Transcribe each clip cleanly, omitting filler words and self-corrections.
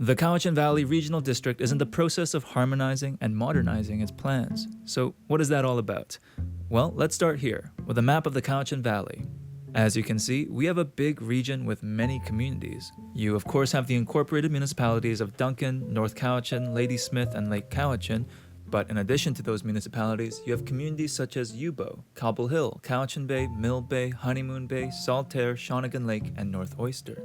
The Cowichan Valley Regional District is in the process of harmonizing and modernizing its plans. So what is that all about? Well, let's start here with a map of the Cowichan Valley. As you can see, we have a big region with many communities. You of course have the incorporated municipalities of Duncan, North Cowichan, Ladysmith, and Lake Cowichan, but in addition to those municipalities, you have communities such as Yubo, Cobble Hill, Cowichan Bay, Mill Bay, Honeymoon Bay, Saltaire, Shawnigan Lake, and North Oyster.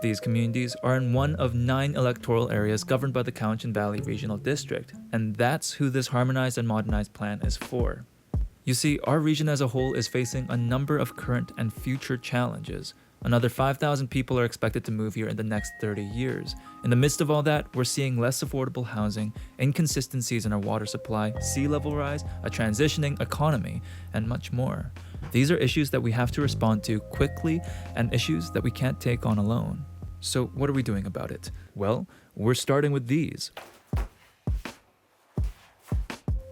These communities are in one of 9 electoral areas governed by the Cowichan Valley Regional District, and that's who this harmonized and modernized plan is for. You see, our region as a whole is facing a number of current and future challenges. Another 5,000 people are expected to move here in the next 30 years. In the midst of all that, we're seeing less affordable housing, inconsistencies in our water supply, sea level rise, a transitioning economy, and much more. These are issues that we have to respond to quickly and issues that we can't take on alone. So what are we doing about it? Well, we're starting with these.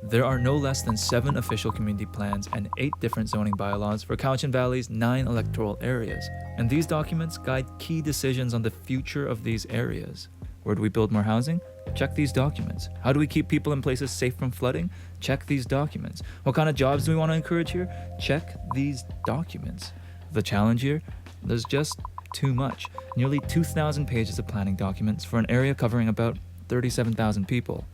There are no less than 7 official community plans and 8 different zoning bylaws for Cowichan Valley's 9 electoral areas, and these documents guide key decisions on the future of these areas. Where do we build more housing? Check these documents. How do we keep people in places safe from flooding? Check these documents. What kind of jobs do we want to encourage here? Check these documents. The challenge here? There's just too much. Nearly 2,000 pages of planning documents for an area covering about 37,000 people.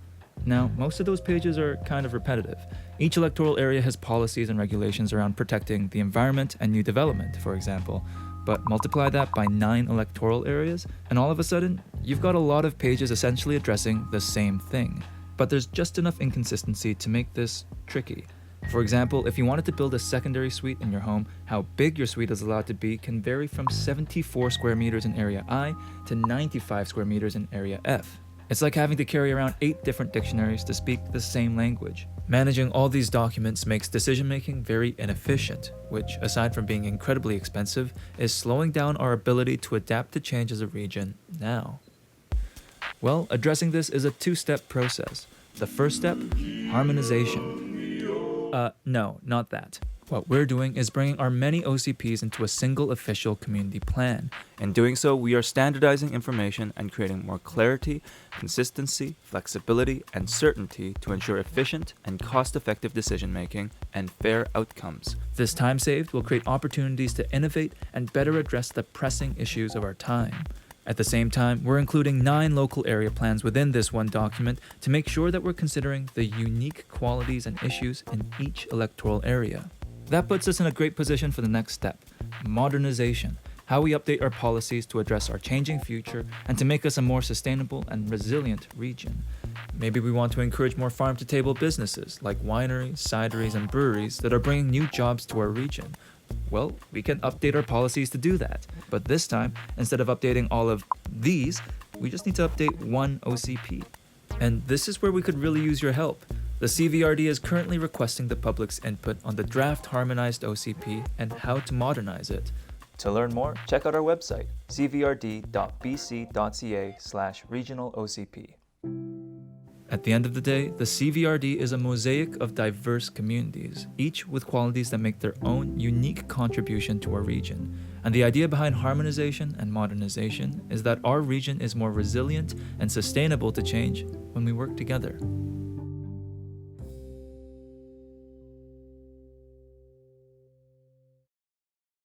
Now, most of those pages are kind of repetitive. Each electoral area has policies and regulations around protecting the environment and new development, for example. But multiply that by 9 electoral areas, and all of a sudden, you've got a lot of pages essentially addressing the same thing. But there's just enough inconsistency to make this tricky. For example, if you wanted to build a secondary suite in your home, how big your suite is allowed to be can vary from 74 square meters in area I to 95 square meters in area F. It's like having to carry around 8 different dictionaries to speak the same language. Managing all these documents makes decision-making very inefficient, which, aside from being incredibly expensive, is slowing down our ability to adapt to change as a region now. Well, addressing this is a 2-step process. The first step, harmonization. No, not that. What we're doing is bringing our many OCPs into a single official community plan. In doing so, we are standardizing information and creating more clarity, consistency, flexibility, and certainty to ensure efficient and cost-effective decision-making and fair outcomes. This time saved will create opportunities to innovate and better address the pressing issues of our time. At the same time, we're including 9 local area plans within this one document to make sure that we're considering the unique qualities and issues in each electoral area. That puts us in a great position for the next step, modernization, how we update our policies to address our changing future and to make us a more sustainable and resilient region. Maybe we want to encourage more farm-to-table businesses like wineries, cideries, and breweries that are bringing new jobs to our region. Well, we can update our policies to do that. But this time, instead of updating all of these, we just need to update one OCP. And this is where we could really use your help. The CVRD is currently requesting the public's input on the draft harmonized OCP and how to modernize it. To learn more, check out our website, cvrd.bc.ca/regionalOCP. At the end of the day, the CVRD is a mosaic of diverse communities, each with qualities that make their own unique contribution to our region. And the idea behind harmonization and modernization is that our region is more resilient and sustainable to change when we work together.